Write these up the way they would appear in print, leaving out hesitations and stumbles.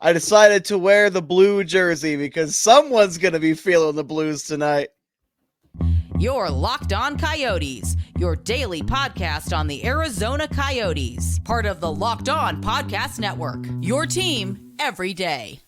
I decided to wear the blue jersey because someone's going to be feeling the blues tonight. You're Locked On Coyotes, your daily podcast on the Arizona Coyotes, part of the Locked On Podcast Network, your team every day.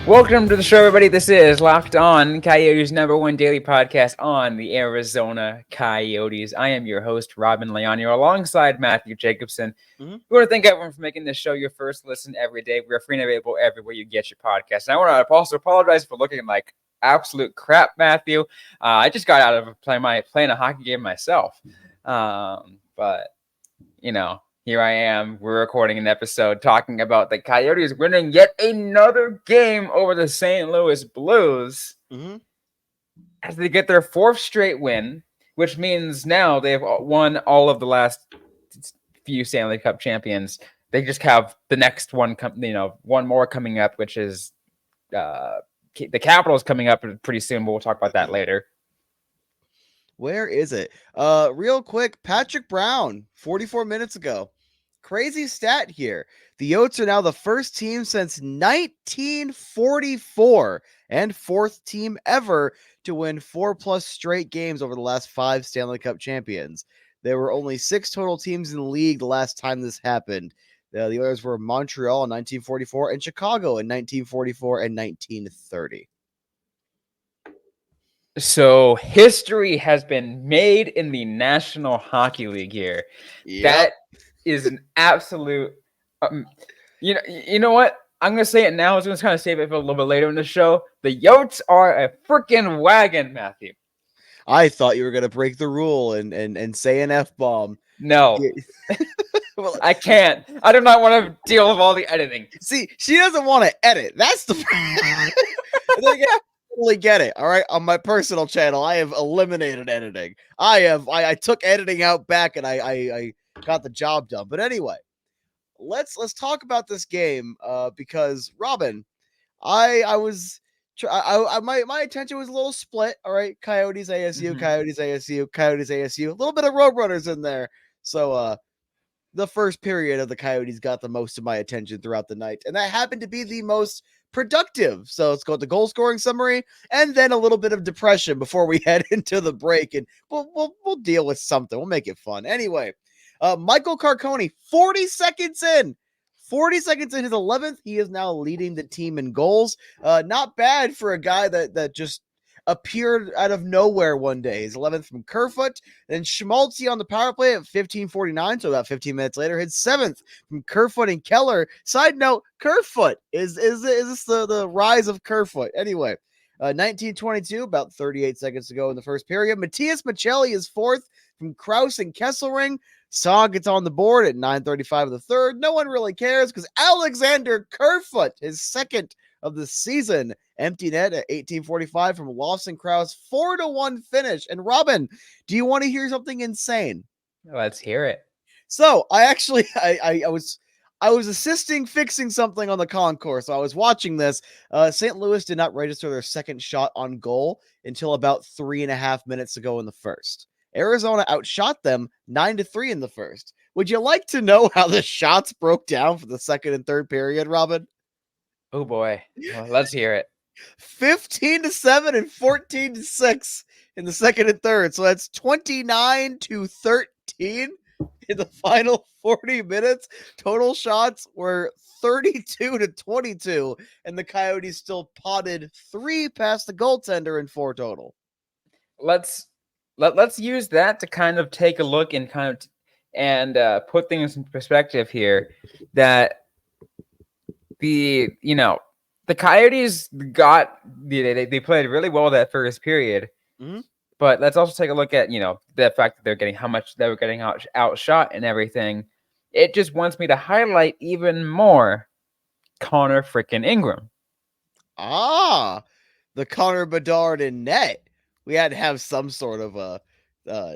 Welcome to the show, everybody. This is Locked On Coyotes, #1 daily podcast on the Arizona Coyotes. I am your host, Robyn and Matt, alongside Matthew Jacobson. We want to thank everyone for making this show your first listen every day. We are free and available everywhere you get your podcast. And I want to also apologize for looking like absolute crap, Matthew. I just got out of playing a hockey game myself. But, you know, here I am. We're recording an episode talking about the Coyotes winning yet another game over the St. Louis Blues as they get their fourth straight win, which means now they've won all of the last few Stanley Cup champions. They just have the next one, one more coming up, which is the Capitals coming up pretty soon. But we'll talk about that later. Where is it? Real quick, Patrick Brown, 44 minutes ago. Crazy stat here. The Yotes are now the first team since 1944 and fourth team ever to win 4+ straight games over the last 5 Stanley Cup champions. There were only 6 total teams in the league the last time this happened. The others were Montreal in 1944 and Chicago in 1944 and 1930. So history has been made in the National Hockey League here. Yep. That is an absolute. You know what? I'm gonna say it now. I was gonna kind of save it for a little bit later in the show. The Yotes are a freaking wagon, Matthew. I thought you were gonna break the rule and say an F-bomb. No. Well, I can't. I do not want to deal with all the editing. See, she doesn't want to edit. That's the. Totally get it. All right, on my personal channel, I have eliminated editing. I took editing out back, and I got the job done. But anyway, let's talk about this game because Robyn, my attention was a little split. All right, Coyotes ASU, Coyotes ASU, Coyotes ASU, a little bit of Roadrunners in there. So the first period of the Coyotes got the most of my attention throughout the night, and that happened to be the most productive. So let's go with the goal scoring summary and then a little bit of depression before we head into the break, and we'll deal with something. We'll make it fun. Anyway, Michael Carcone, 40 seconds in his 11th. He is now leading the team in goals. Not bad for a guy that just appeared out of nowhere one day. His 11th from Kerfoot. Then Schmaltzy on the power play at 15:49, so about 15 minutes later, his 7th from Kerfoot and Keller. Side note, Kerfoot is this the rise of Kerfoot? Anyway, 19:22, about 38 seconds to go in the first period. Matthias Maccelli is 4th from Krause and Kesselring. Saw gets on the board at 9:35 of the third. No one really cares because Alexander Kerfoot, his 2nd of the season, empty net at 18:45 from Lawson Krause, 4-1 finish. And Robyn, do you want to hear something insane? Let's hear it. So I was assisting fixing something on the concourse. So I was watching this. St. Louis did not register their second shot on goal until about 3.5 minutes ago in the first. Arizona outshot them 9-3 in the first. Would you like to know how the shots broke down for the second and third period, Robyn? Oh boy. Well, let's hear it. 15-7 and 14-6 in the second and third. So that's 29-13 in the final 40 minutes. Total shots were 32-22, and the Coyotes still potted 3 past the goaltender in 4 total. Let's use that to kind of take a look and put things in perspective here. That the Coyotes they played really well that first period, but let's also take a look at the fact that how much they were getting outshot and everything. It just wants me to highlight even more Connor freaking Ingram. The Connor Bedard in net. We had to have some sort of a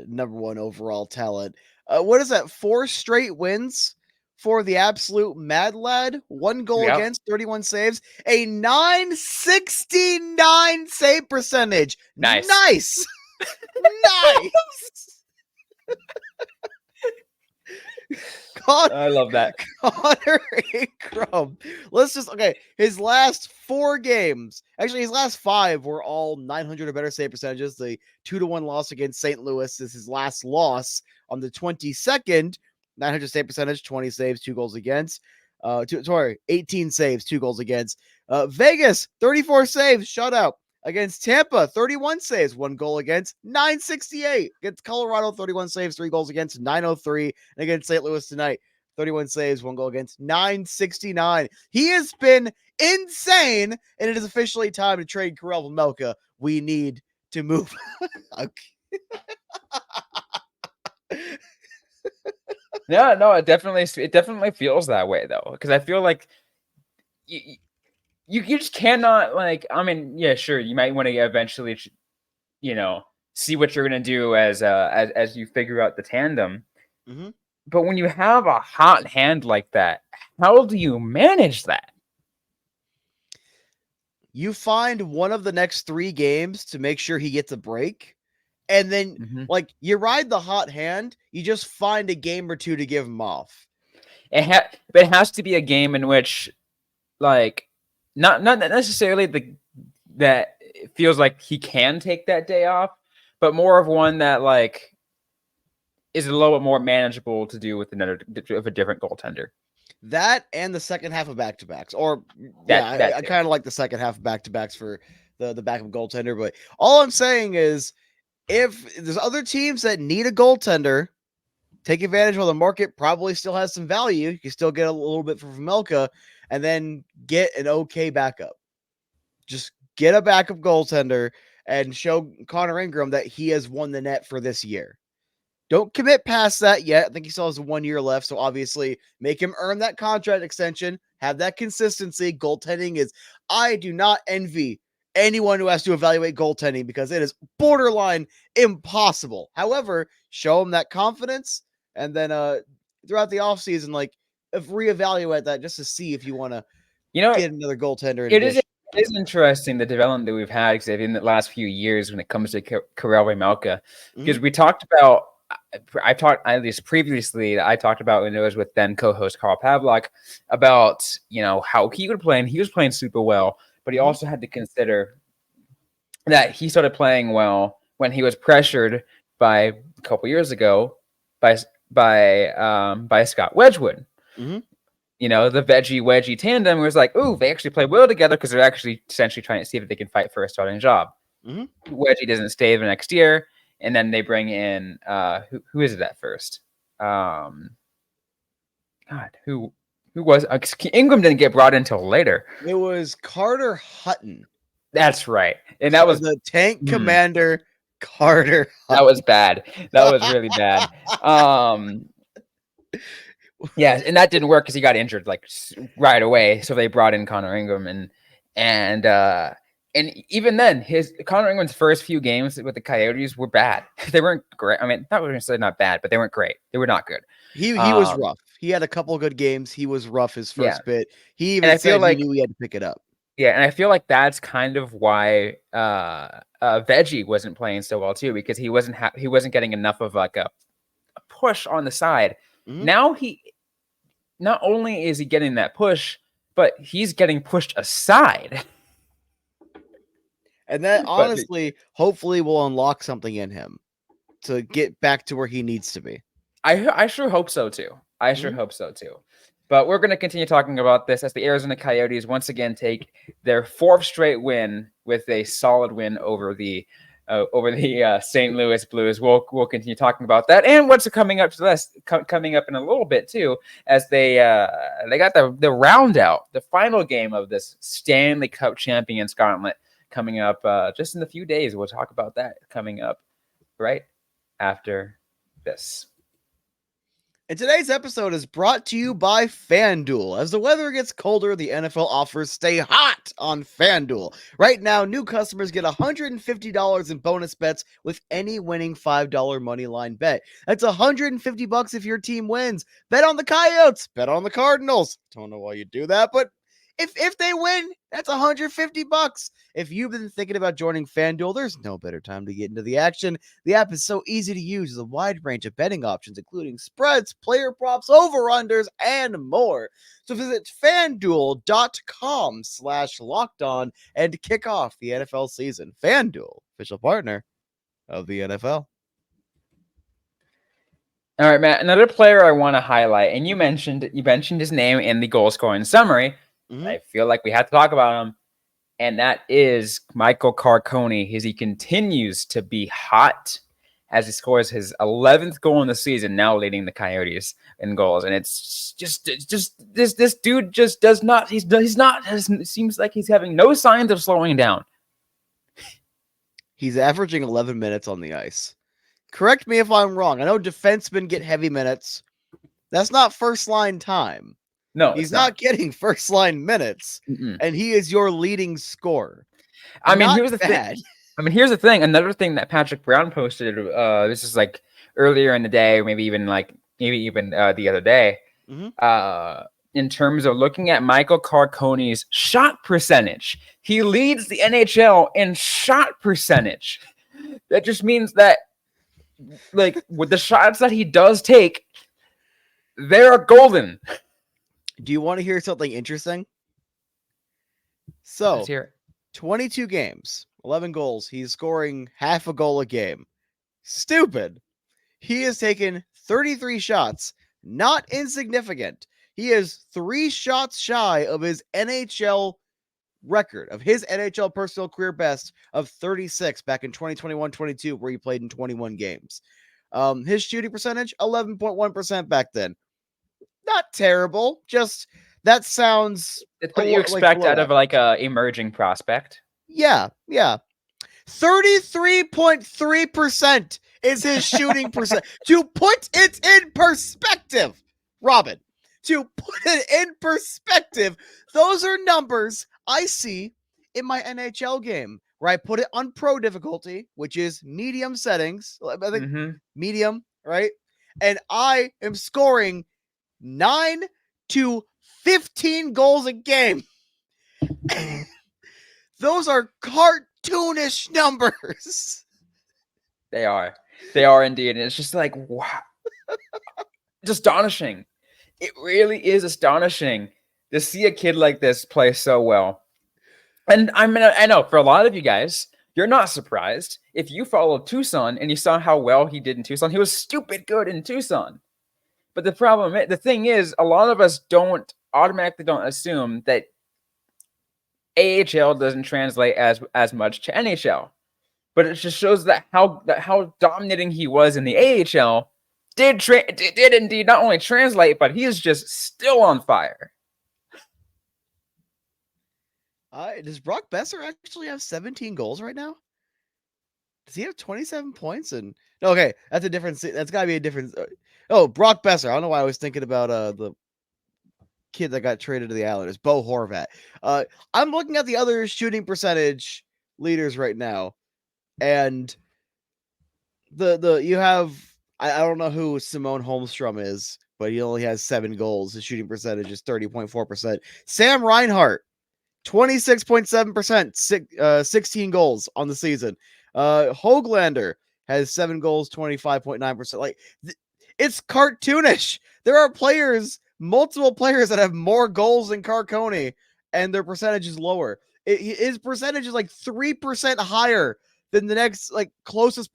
number 1 overall talent. What is that? 4 straight wins for the absolute mad lad. 1 goal Yep. against, 31 saves, a 969 save percentage. Nice. Nice. I love that. Connor Ingram. His last 4 games, actually his last 5 were all 900 or better save percentages. The 2-1 loss against St. Louis is his last loss on the 22nd. 900 save percentage, 20 saves, 2 goals against. 18 saves, 2 goals against. Vegas, 34 saves, shutout. Against Tampa, 31 saves, 1 goal against, 968. Against Colorado, 31 saves, 3 goals against, 903. And against St. Louis tonight, 31 saves, 1 goal against, 969. He has been insane, and it is officially time to trade Karel Vejmelka. We need to move. Yeah, no, it definitely feels that way though, because I feel like you just cannot, like, I mean, yeah, sure, you might want to eventually, see what you're gonna do as you figure out the tandem. Mm-hmm. But when you have a hot hand like that, how do you manage that? You find one of the next 3 games to make sure he gets a break. And then, you ride the hot hand, you just find a game or 2 to give him off. But it has to be a game in which, like, not necessarily that it feels like he can take that day off, but more of one that, like, is a little bit more manageable to do with a different goaltender. That and the second half of back-to-backs. Or, I kind of like the second half of back-to-backs for the backup goaltender. But all I'm saying is, if there's other teams that need a goaltender, take advantage while the market probably still has some value. You can still get a little bit for Vejmelka and then get an okay backup. Just get a backup goaltender and show Connor Ingram that he has won the net for this year. Don't commit past that yet. I think he still has 1 year left. So obviously make him earn that contract extension, have that consistency. Goaltending I do not envy anyone who has to evaluate goaltending because it is borderline impossible. However, show him that confidence and then throughout the offseason, reevaluate that just to see if you want to get another goaltender. It is interesting the development that we've had in the last few years when it comes to Karel Vejmelka, because we talked about, at least previously, I talked about when it was with then co-host Carl Pavlak about, how he would play, and he was playing super well, but he also had to consider that he started playing well when he was pressured by a couple years ago by Scott Wedgwood. Mm-hmm. The veggie wedgie tandem was like, ooh, they actually play well together because they're actually essentially trying to see if they can fight for a starting job. Mm-hmm. Wedgie doesn't stay the next year, and then they bring in who is it at first? Who was Ingram didn't get brought in until later. It was Carter Hutton. That's right, and that was the tank commander. Carter Hutton. That was bad. That was really bad. Yeah, and that didn't work because he got injured right away. So they brought in Connor Ingram, and even then, Connor Ingram's first few games with the Coyotes were bad. They weren't great. I mean, not going to say not bad, but they weren't great. They were not good. He was rough. He had a couple of good games. He was rough his first bit. He even said he knew he had to pick it up. Yeah, and I feel like that's kind of why Veggie wasn't playing so well too, because he wasn't getting enough of like a push on the side. Mm-hmm. Now he not only is he getting that push, but he's getting pushed aside. And that honestly, hopefully will unlock something in him to get back to where he needs to be. I sure hope so too. I sure hope so too. But we're going to continue talking about this as the Arizona Coyotes once again take their 4th straight win with a solid win over the St. Louis Blues. We'll continue talking about that and what's coming up to this coming up in a little bit too, as they got the round out, the final game of this Stanley Cup Champions Gauntlet coming up just in a few days. We'll talk about that coming up right after this. And today's episode is brought to you by FanDuel. As the weather gets colder, the NFL offers stay hot on FanDuel. Right now, new customers get $150 in bonus bets with any winning $5 moneyline bet. That's $150 if your team wins. Bet on the Coyotes. Bet on the Cardinals. Don't know why you do that, but if they win, that's $150. If you've been thinking about joining FanDuel, there's no better time to get into the action. The app is so easy to use with a wide range of betting options, including spreads, player props, over-unders, and more. So visit FanDuel.com/lockedon and kick off the NFL season. FanDuel, official partner of the NFL. All right, Matt, another player I want to highlight, and you mentioned his name in the goal scoring summary. Mm-hmm. I feel like we have to talk about him, and that is Michael Carcone. He continues to be hot as he scores his 11th goal in the season, now leading the Coyotes in goals. And it's just this dude just does not. It seems like he's having no signs of slowing down. He's averaging 11 minutes on the ice. Correct me if I'm wrong. I know defensemen get heavy minutes. That's not first line time. No, he's not getting first line minutes, and he is your leading scorer. I mean, here's the thing. Here's the thing. Another thing that Patrick Brown posted. This is like earlier in the day, or maybe even the other day. In terms of looking at Michael Carcone's shot percentage, he leads the NHL in shot percentage. That just means that, like, with the shots that he does take, they're golden. Do you want to hear something interesting? So, let's hear it. 22 games, 11 goals. He's scoring half a goal a game. Stupid. He has taken 33 shots. Not insignificant. He is 3 shots shy of his NHL record, of his NHL personal career best of 36 back in 2021-22, where he played in 21 games. His shooting percentage, 11.1% back then. Not terrible. Just that sounds. It's what you expect out of like a emerging prospect. Yeah. 33.3% is his shooting percent. To put it in perspective, Robyn, to put it in perspective, those are numbers I see in my NHL game where I put it on pro difficulty, which is medium settings. I think medium, right? And I am scoring 9 to 15 goals a game. Those are cartoonish numbers. They are indeed. And it's just like, wow. It's astonishing. It really is astonishing to see a kid like this play so well. And I know for a lot of you guys, you're not surprised. If you followed Tucson and you saw how well he did in Tucson, he was stupid good in Tucson. But the thing is, a lot of us don't assume that AHL doesn't translate as much to NHL. But it just shows that how dominating he was in the AHL did indeed not only translate, but he is just still on fire. Does Brock Besser actually have 17 goals right now? Does he have 27 points? Okay, that's a different. That's got to be a different. Brock Besser. I don't know why I was thinking about the kid that got traded to the Islanders, Bo Horvat. I'm looking at the other shooting percentage leaders right now, and you have I don't know who Simone Holmstrom is, but he only has 7 goals. His shooting percentage is 30.4%. Sam Reinhart, 26.7%, 16 goals on the season. Höglander has 7 goals, 25.9%. Like, it's cartoonish. There are multiple players that have more goals than Carcone, and their percentage is lower. His percentage is like 3% higher than the next closest.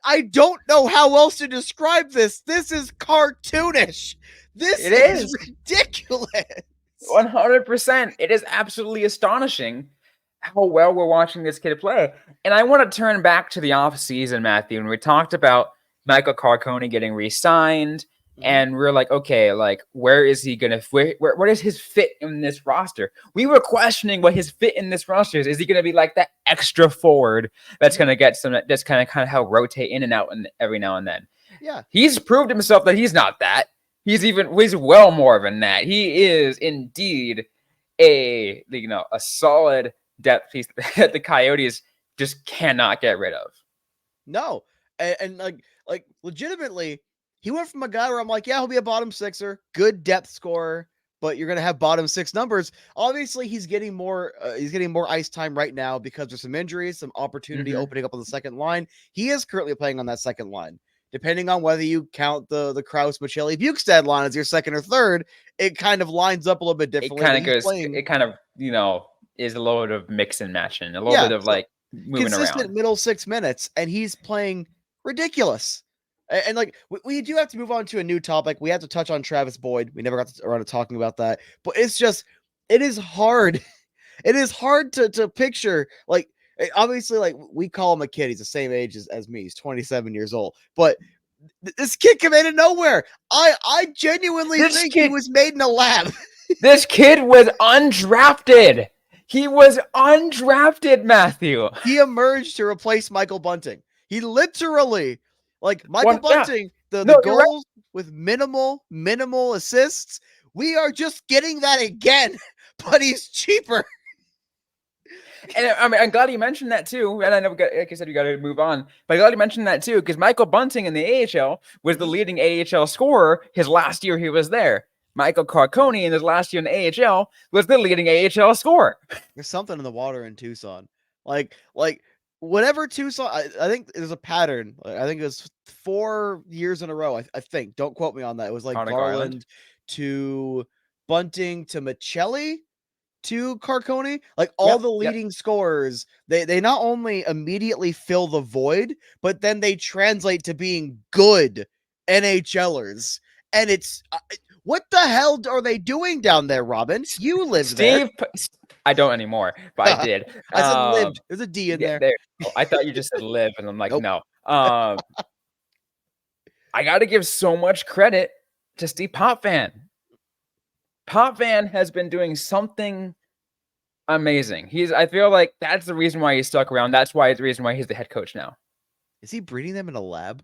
I don't know how else to describe this. This is cartoonish. This is ridiculous. 100%. It is absolutely astonishing how well we're watching this kid play. And I want to turn back to the offseason, Matthew, and we talked about Michael Carcone getting re-signed, and we're like, okay, like, where is he going to, what is his fit in this roster? We were questioning what his fit in this roster is. Is he going to be like that extra forward that's going to get some, that's kind of how rotate in and out every now and then? Yeah. He's proved himself that he's not that. He's well more than that. He is indeed a solid depth piece that the Coyotes just cannot get rid of. No. And like legitimately, he went from a guy where I'm like, yeah, he'll be a bottom sixer, good depth scorer, but you're going to have bottom six numbers. Obviously, he's getting more ice time right now because there's some injuries, some opportunity opening up on the second line. He is currently playing on that second line. Depending on whether you count the Krause, Michelli, Bukestad line as your second or third, it kind of lines up a little bit differently. It kind of is a little bit of mix and matching, a little bit of like moving consistent around. Middle 6 minutes, and he's playing ridiculous. And like we do have to move on to a new topic. We have to touch on Travis Boyd. We never got around to talking about that, but it is hard. It is hard to picture, like, obviously, like, we call him a kid. He's the same age as me. He's 27 years old, but this kid came out of nowhere. I genuinely think he was made in a lab. This kid was undrafted. He was undrafted, Matthew. He emerged to replace Michael Bunting. He literally, like, Michael Bunting, the goals with minimal assists. We are just getting that again, but he's cheaper. And I mean, I'm glad you mentioned that too. And I know, like I said, we got to move on. But I'm glad you mentioned that too, because Michael Bunting in the AHL was the leading AHL scorer his last year he was there. Michael Carcone in his last year in the AHL was the leading AHL scorer. There's something in the water in Tucson. Like whatever Tucson, I think there's a pattern. I think it was 4 years in a row. I think. Don't quote me on that. It was like Garland to Bunting to Michelli to Carcone. Like all the leading scorers, they not only immediately fill the void, but then they translate to being good NHLers. And it's what the hell are they doing down there, Robyn? You live there. I don't anymore, but I did. I said lived. There's a D in there. I thought you just said live, and I'm like, nope. No. I got to give so much credit to Steve Potvin. Potvin has been doing something amazing. I feel like that's the reason why he's stuck around. That's why the reason why he's the head coach now. Is he breeding them in a lab?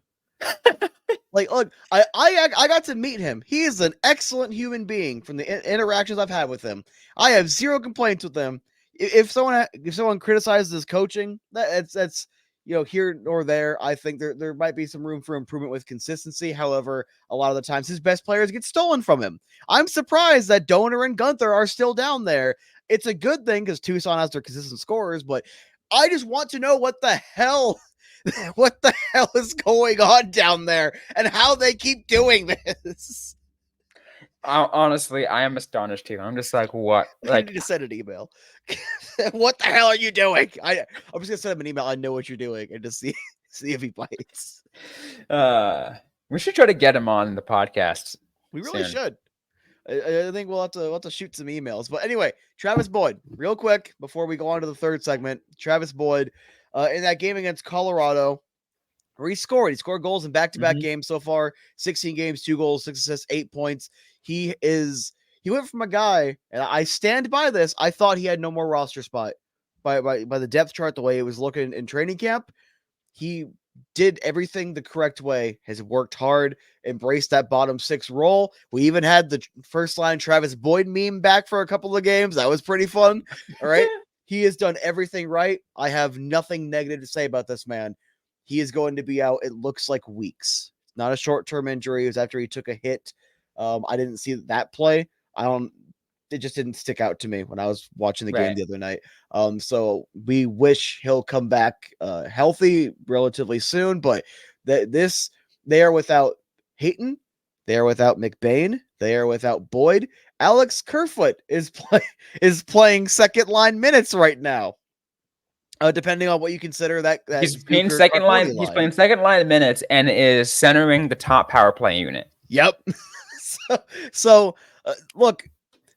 Like, look, I got to meet him. He is an excellent human being from the interactions I've had with him. I have zero complaints with him. If someone criticizes his coaching, that's here nor there. I think there might be some room for improvement with consistency. However, a lot of the times his best players get stolen from him. I'm surprised that Donor and Gunther are still down there. It's a good thing because Tucson has their consistent scorers, but I just want to know what the hell is going on down there and how they keep doing this. Honestly, I am astonished too. I'm just like, what? Like, I need to send an email. What the hell are you doing? I'm just gonna send him an email. I know what you're doing, and just see if he bites. We should try to get him on the podcast. We really should. I think we'll have to shoot some emails. But anyway, Travis Boyd, real quick before we go on to the third segment. Travis Boyd, in that game against Colorado, where he scored goals in back-to-back games so far. 16 games, 2 goals, 6 assists, 8 points. He went from a guy, and I stand by this. I thought he had no more roster spot by the depth chart, the way it was looking in training camp. He did everything the correct way, has worked hard, embraced that bottom 6 role. We even had the first line Travis Boyd meme back for a couple of games. That was pretty fun. All right. He has done everything right. I have nothing negative to say about this man. He is going to be out, it looks like, weeks. Not a short-term injury. It was after he took a hit. I didn't see that play. It just didn't stick out to me when I was watching the game the other night. So we wish he'll come back healthy relatively soon, but they are without Hayton. They are without McBain. They are without Boyd. Alex Kerfoot is playing second line minutes right now. Depending on what you consider that he's playing second line. He's playing second line minutes and is centering the top power play unit. Yep. So look,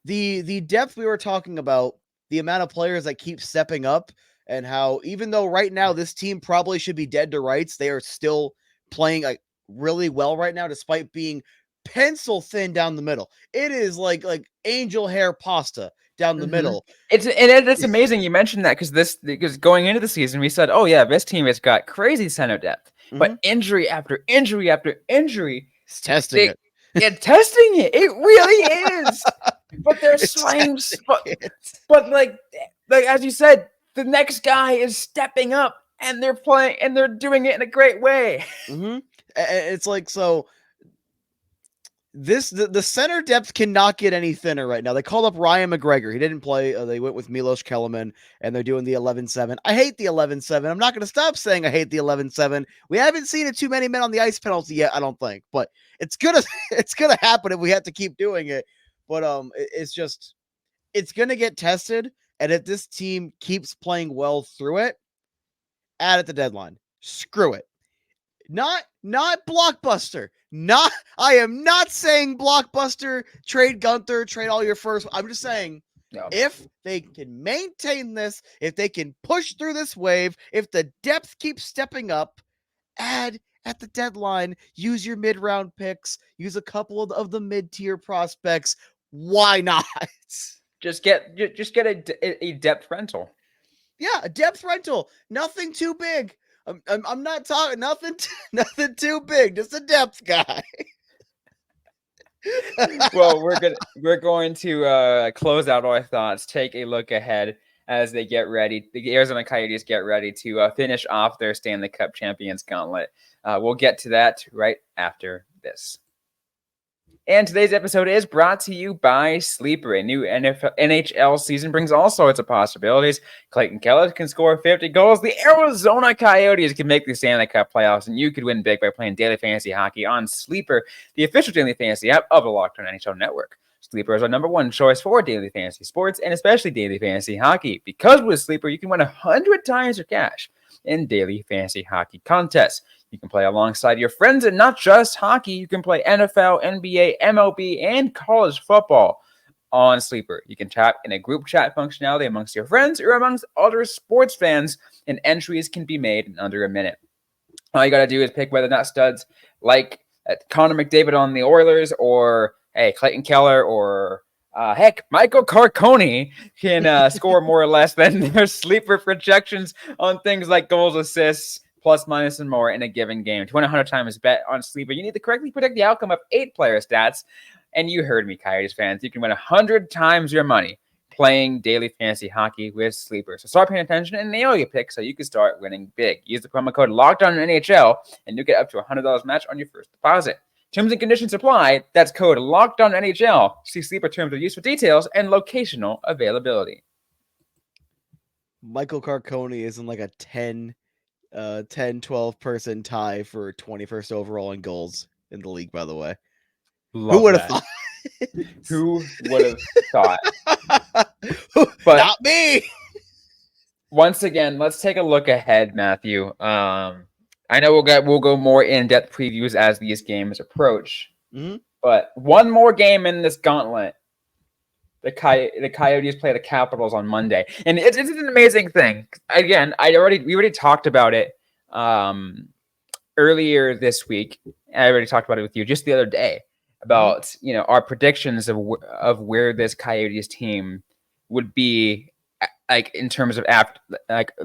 the depth we were talking about, the amount of players that keep stepping up, and how even though right now this team probably should be dead to rights, they are still playing like really well right now, despite being pencil thin down the middle. It is like angel hair pasta down the middle. It's amazing you mentioned that because going into the season we said, oh yeah, this team has got crazy center depth. but injury after injury after injury, it's testing it. It's testing it. It really is. But they're slaying. But like as you said, the next guy is stepping up, and they're playing, and they're doing it in a great way. It's like, so the center depth cannot get any thinner right now. They called up Ryan McGregor. He didn't play. They went with Milos Kellerman, and they're doing the 11-7. I hate the 11-7. I'm not going to stop saying I hate the 11-7. We haven't seen it too many men on the ice penalty yet, I don't think, but it's gonna happen if we have to keep doing it. But it's gonna get tested, and if this team keeps playing well through it, add at the deadline. Screw it. Not blockbuster. I am not saying blockbuster, trade Gunther, trade all your first. I'm just saying, if they can maintain this, if they can push through this wave, if the depth keeps stepping up, add at the deadline, use your mid-round picks, use a couple of the mid-tier prospects. Why not? Just get a depth rental. Yeah, a depth rental. Nothing too big. I'm not talking nothing too big. Just a depth guy. Well, we're going to close out our thoughts. Take a look ahead as they get ready. The Arizona Coyotes get ready to finish off their Stanley Cup Champions gauntlet. We'll get to that right after this. And today's episode is brought to you by Sleeper. A new NHL season brings all sorts of possibilities. Clayton Keller can score 50 goals. The Arizona Coyotes can make the Stanley Cup playoffs, and you could win big by playing daily fantasy hockey on Sleeper, the official daily fantasy app of the LOCKEDONNHL network. Sleeper is our number one choice for daily fantasy sports, and especially daily fantasy hockey. Because with Sleeper, you can win 100 times your cash in daily fantasy hockey contests. You can play alongside your friends, and not just hockey. You can play NFL, NBA, MLB, and college football on Sleeper. You can chat in a group chat functionality amongst your friends or amongst other sports fans, and entries can be made in under a minute. All you got to do is pick whether or not studs like Connor McDavid on the Oilers, or Clayton Keller, or Michael Carcone can score more or less than their Sleeper projections on things like goals, assists, plus, minus, and more in a given game. To win 100 times bet on Sleeper, you need to correctly predict the outcome of 8 player stats. And you heard me, Coyotes fans. You can win 100 times your money playing daily fantasy hockey with Sleeper. So start paying attention and nail your pick so you can start winning big. Use the promo code LOCKEDONNHL and you'll get up to $100 match on your first deposit. Terms and conditions apply. That's code LOCKEDONNHL. See Sleeper terms of use for details and locational availability. Michael Carcone is in like a 10-12 person tie for 21st overall in goals in the league, by the way. Who would have thought? Who would have thought? But not me. Once again, let's take a look ahead, Matthew. I know we'll go more in-depth previews as these games approach. Mm-hmm. But one more game in this gauntlet. The Coyotes play the Capitals on Monday, and it's an amazing thing. Again, we already talked about it earlier this week. I already talked about it with you just the other day about our predictions of where this Coyotes team would be, like in terms of after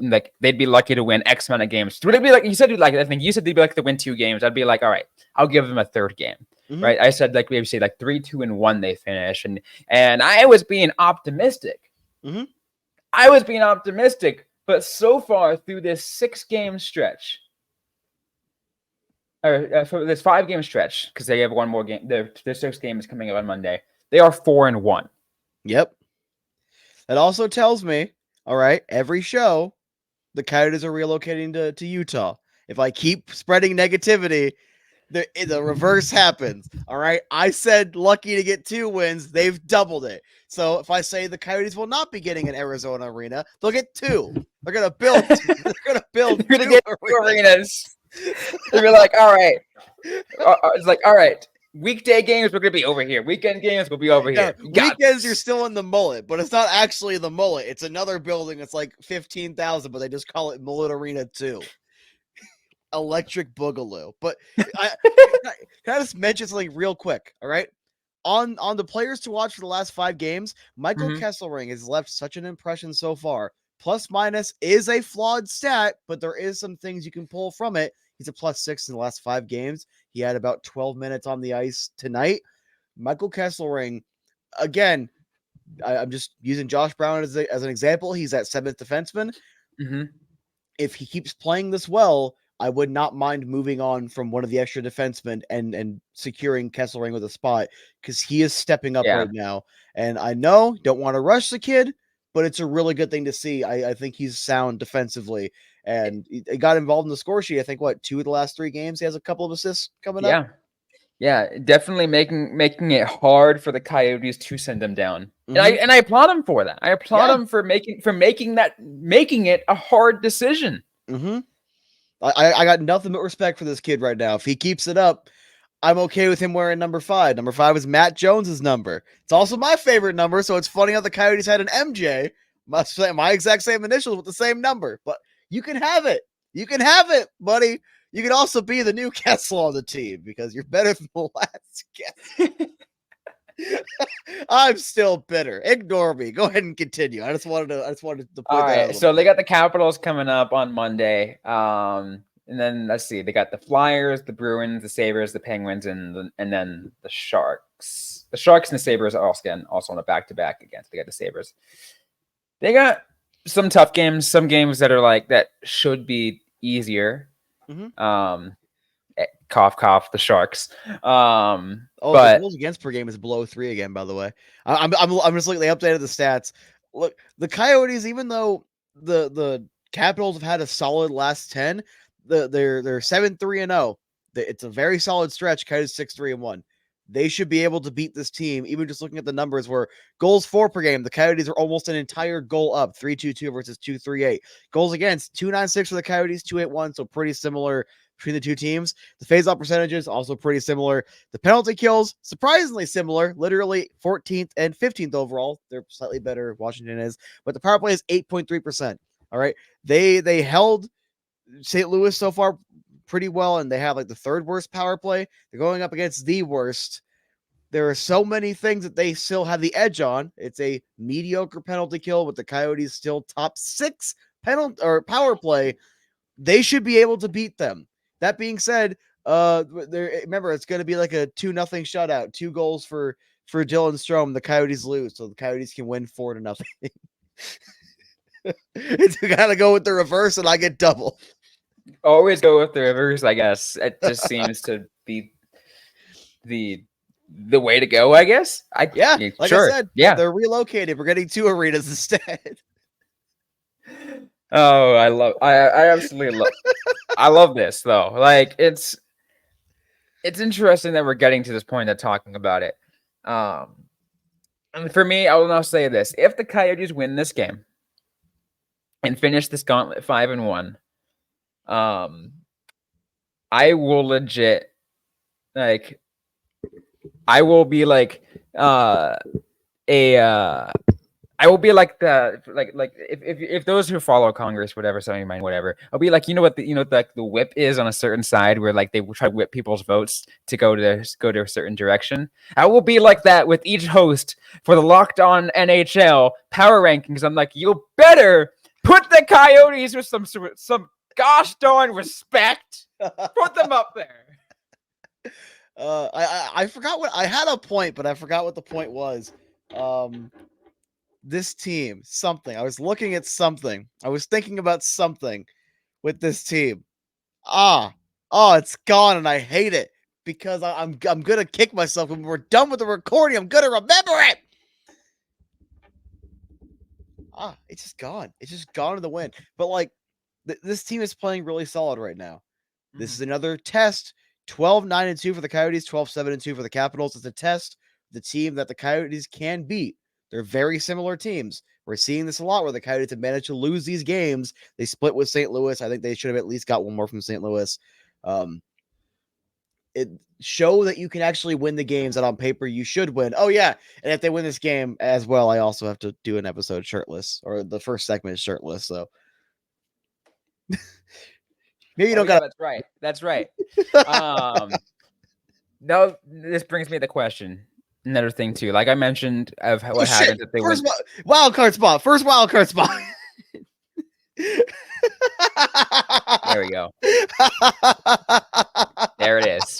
like they'd be lucky to win X amount of games. Would it be like you said? I think you said they'd be like to win 2 games. I'd be like, all right, I'll give them a third game. Mm-hmm. Right? I said like maybe say like 3-2-1 they finish, and I was being optimistic. Mm-hmm. I was being optimistic, but so far through this 6-game stretch, or for this 5-game stretch, because they have one more game. Their 6th game is coming up on Monday. They are 4-1. Yep. That also tells me, all right, every show, the Coyotes are relocating to Utah. If I keep spreading negativity, the reverse happens. All right. I said lucky to get 2 wins. They've doubled it. So if I say the Coyotes will not be getting an Arizona arena, they'll get 2. They're going to build. They're going to build. They're going to get 2 arenas. They're like, all right. It's like, all right. Weekday games, we're going to be over here. Weekend games, we'll be over here. Weekends, you're still in the mullet, but it's not actually the mullet. It's another building. It's like 15,000, but they just call it Mullet Arena 2. Electric Boogaloo. But can I just mention something real quick? All right. On the players to watch for the last 5 games, Michael Kesselring has left such an impression so far. Plus minus is a flawed stat, but there is some things you can pull from it. He's a +6 in the last 5 games. He had about 12 minutes on the ice tonight. Michael Kesselring, again, I'm just using Josh Brown as an example. He's at 7th defenseman. Mm-hmm. If he keeps playing this well, I would not mind moving on from one of the extra defensemen and securing Kesselring with a spot, because he is stepping up right now. And I know, don't want to rush the kid, but it's a really good thing to see. I think he's sound defensively, and he got involved in the score sheet. I think 2 of the last 3 games he has a couple of assists coming up. Yeah, definitely making it hard for the Coyotes to send him down. Mm-hmm. And I applaud him for that. I applaud him for making it a hard decision. Mm-hmm. I got nothing but respect for this kid right now. If he keeps it up, I'm okay with him wearing number 5. Number 5 is Matt Jones's number. It's also my favorite number, so it's funny how the Coyotes had an MJ, my exact same initials with the same number. But you can have it. You can have it, buddy. You can also be the new Kessel on the team because you're better than the last Kessel. I'm still bitter. Ignore me. Go ahead and continue. I just wanted to point All that out. Right, so they got the Capitals coming up on Monday. And then let's see, they got the Flyers, the Bruins, the Sabres, the Penguins, and then the Sharks. The Sharks and the Sabres are also on a back-to-back against. They got the Sabres. They got some tough games, some games that should be easier. Mm-hmm. Cough, cough, the Sharks. But the goals against per game is below 3 again, by the way. I'm just looking, they updated the stats. Look, the Coyotes, even though the Capitals have had a solid last 10, they're 7-3-0. It's a very solid stretch. Coyotes 6-3-1. They should be able to beat this team, even just looking at the numbers where goals for per game, the Coyotes are almost an entire goal up, 3-2-2 versus 2-3-8. Goals against, 2-9-6 for the Coyotes, 2-8-1, so pretty similar between the two teams. The face-off percentages, also pretty similar. The penalty kills, surprisingly similar, literally 14th and 15th overall. They're slightly better, Washington is, but the power play is 8.3%. All right, they held St. Louis so far pretty well, and they have the 3rd worst power play. They're going up against the worst. There are so many things that they still have the edge on. It's a mediocre penalty kill, but the Coyotes still top 6 power play. They should be able to beat them. That being said, remember, it's going to be like a 2-0 shutout. 2 goals for Dylan Strome. The Coyotes lose, so the Coyotes can win 4-0. It's got to go with the reverse, and I get double. Always go with the reverse, I guess. It just seems to be the way to go, I guess. I said, they're relocated. We're getting 2 arenas instead. Oh, I absolutely love I love this though. It's interesting that we're getting to this point of talking about it. And for me, I will now say this. If the Coyotes win this game and finish this gauntlet 5-1, I will legit I will be I will be if those who follow Congress, whatever, something mind, whatever, I'll be like, what the whip is on a certain side where they try to whip people's votes to go to a certain direction. I will be like that with each host for the Locked On NHL power rankings. I'm like, you better put the Coyotes with some gosh darn respect. Put them up there. I forgot what I had a point, but I forgot what the point was. This team, something. I was looking at something. I was thinking about something with this team. It's gone, and I hate it because I'm gonna kick myself when we're done with the recording. I'm gonna remember it. It's just gone. It's just gone in the wind. But this team is playing really solid right now. This is another test. 12-9-2 for the Coyotes, 12-7-2 for the Capitals. It's a test. The team that the Coyotes can beat. They're very similar teams. We're seeing this a lot where the Coyotes have managed to lose these games. They split with St. Louis. I think they should have at least got one more from St. Louis. It show that you can actually win the games that on paper you should win. Oh, yeah. And if they win this game as well, I also have to do an episode shirtless, or the first segment is shirtless. So maybe you don't got. That's right. Now this brings me to the question. Another thing too, like I mentioned, of what happens if they win. First wild card spot. There we go. There it is.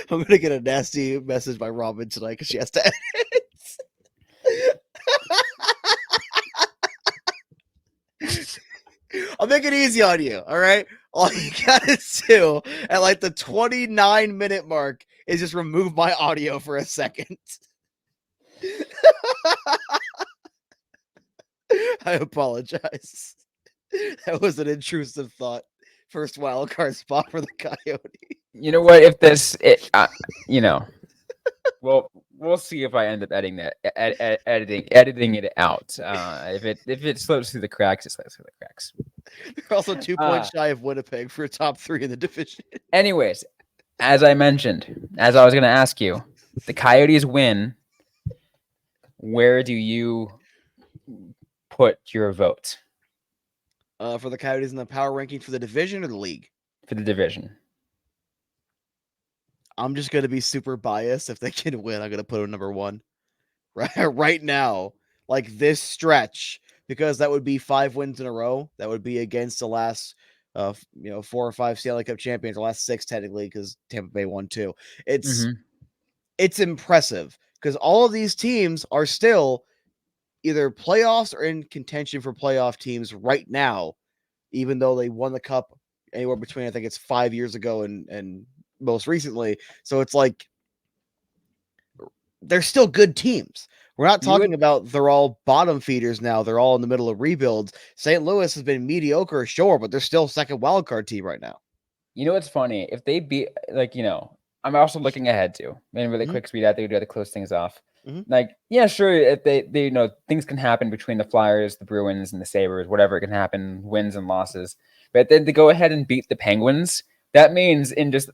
I'm gonna get a nasty message by Robyn tonight because she has to edit. I'll make it easy on you, all right? All you gotta do at like the 29-minute mark is just remove my audio for a second. I apologize. That was an intrusive thought. First wild card spot for the Coyote. You know what? If this, well, we'll see if I end up editing it out. If it slips through the cracks, it slips through the cracks. They're also 2 points shy of Winnipeg for a top 3 in the division. Anyways, as I mentioned, as I was going to ask you, the Coyotes win. Where do you put your vote? For the Coyotes in the power ranking for the division or the league? For the division. I'm just going to be super biased. If they can win, I'm going to put them number 1. Right now, like this stretch, because that would be 5 wins in a row. That would be against the last 4 or 5 Stanley Cup champions, the last 6 technically, because Tampa Bay won 2. It's impressive because all of these teams are still either playoffs or in contention for playoff teams right now, even though they won the cup anywhere between, I think it's 5 years ago and most recently. So it's like they're still good teams. We're not talking about they're all bottom feeders now. They're all in the middle of rebuilds. St. Louis has been mediocre, sure, but they're still second wild card team right now. You know what's funny? If they beat, I'm also looking ahead too. And really quick speed out, they would have to close things off. Yeah, sure. If they things can happen between the Flyers, the Bruins, and the Sabres, whatever can happen, wins and losses. But then to go ahead and beat the Penguins, that means in just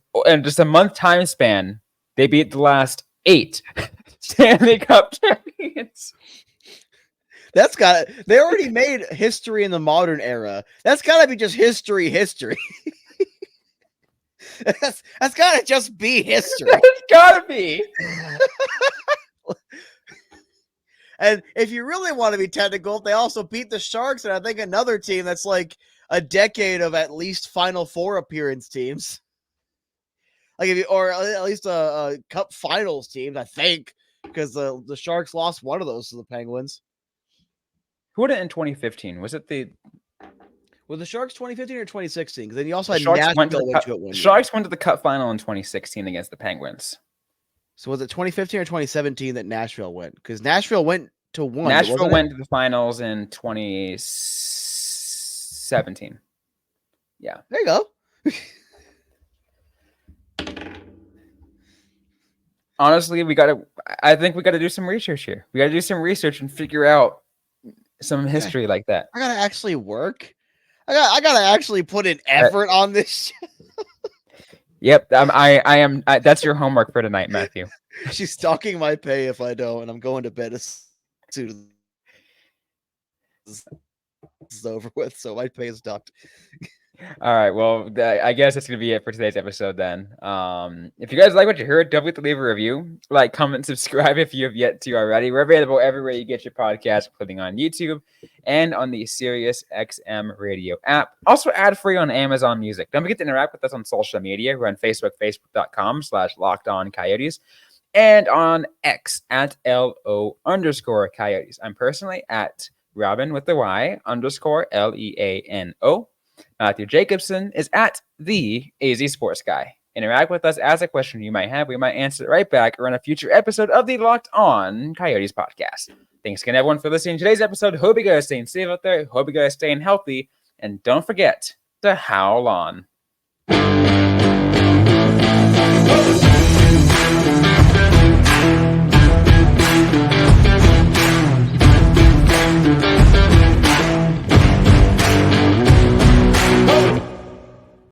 a month time span, they beat the last 8 Stanley Cup champions. They already made history in the modern era. That's gotta be just history. That's gotta just be history. It's gotta be. And if you really want to be technical, they also beat the Sharks, and I think another team that's like a decade of at least Final Four appearance teams. Or at least a Cup Finals team, I think, because the Sharks lost one of those to the Penguins. Who won it in 2015? Was it the Sharks 2015 or 2016? Because then you also had Nashville Nashville. Sharks went to the Cup final in 2016 against the Penguins. So was it 2015 or 2017 that Nashville went? Because Nashville went to 1. Nashville went to the finals in 2017. Yeah. There you go. Honestly, I think we gotta do some research here. We gotta do some research and figure out some history like that. I gotta actually work. I gotta actually put in effort on this shit. Yep, I am. That's your homework for tonight, Matthew. She's stalking my pay if I don't, and I'm going to bed as soon as this is over with. So my pay is docked. All right, well, I guess that's going to be it for today's episode then. If you guys like what you heard, don't forget to leave a review, like, comment, subscribe if you have yet to already. We're available everywhere you get your podcast, including on YouTube and on the Sirius XM radio app. Also ad-free on Amazon Music. Don't forget to interact with us on social media. We're on Facebook, facebook.com/LockedOnCoyotes, and on X at @LO_Coyotes. I'm personally at Robyn with the Y _LEANO. Matthew Jacobson is at the AZ Sports Guy. Interact with us, ask a question you might have. We might answer it right back or on a future episode of the Locked On Coyotes podcast. Thanks again, everyone, for listening to today's episode. Hope you guys are staying safe out there. Hope you guys are staying healthy. And don't forget to howl on.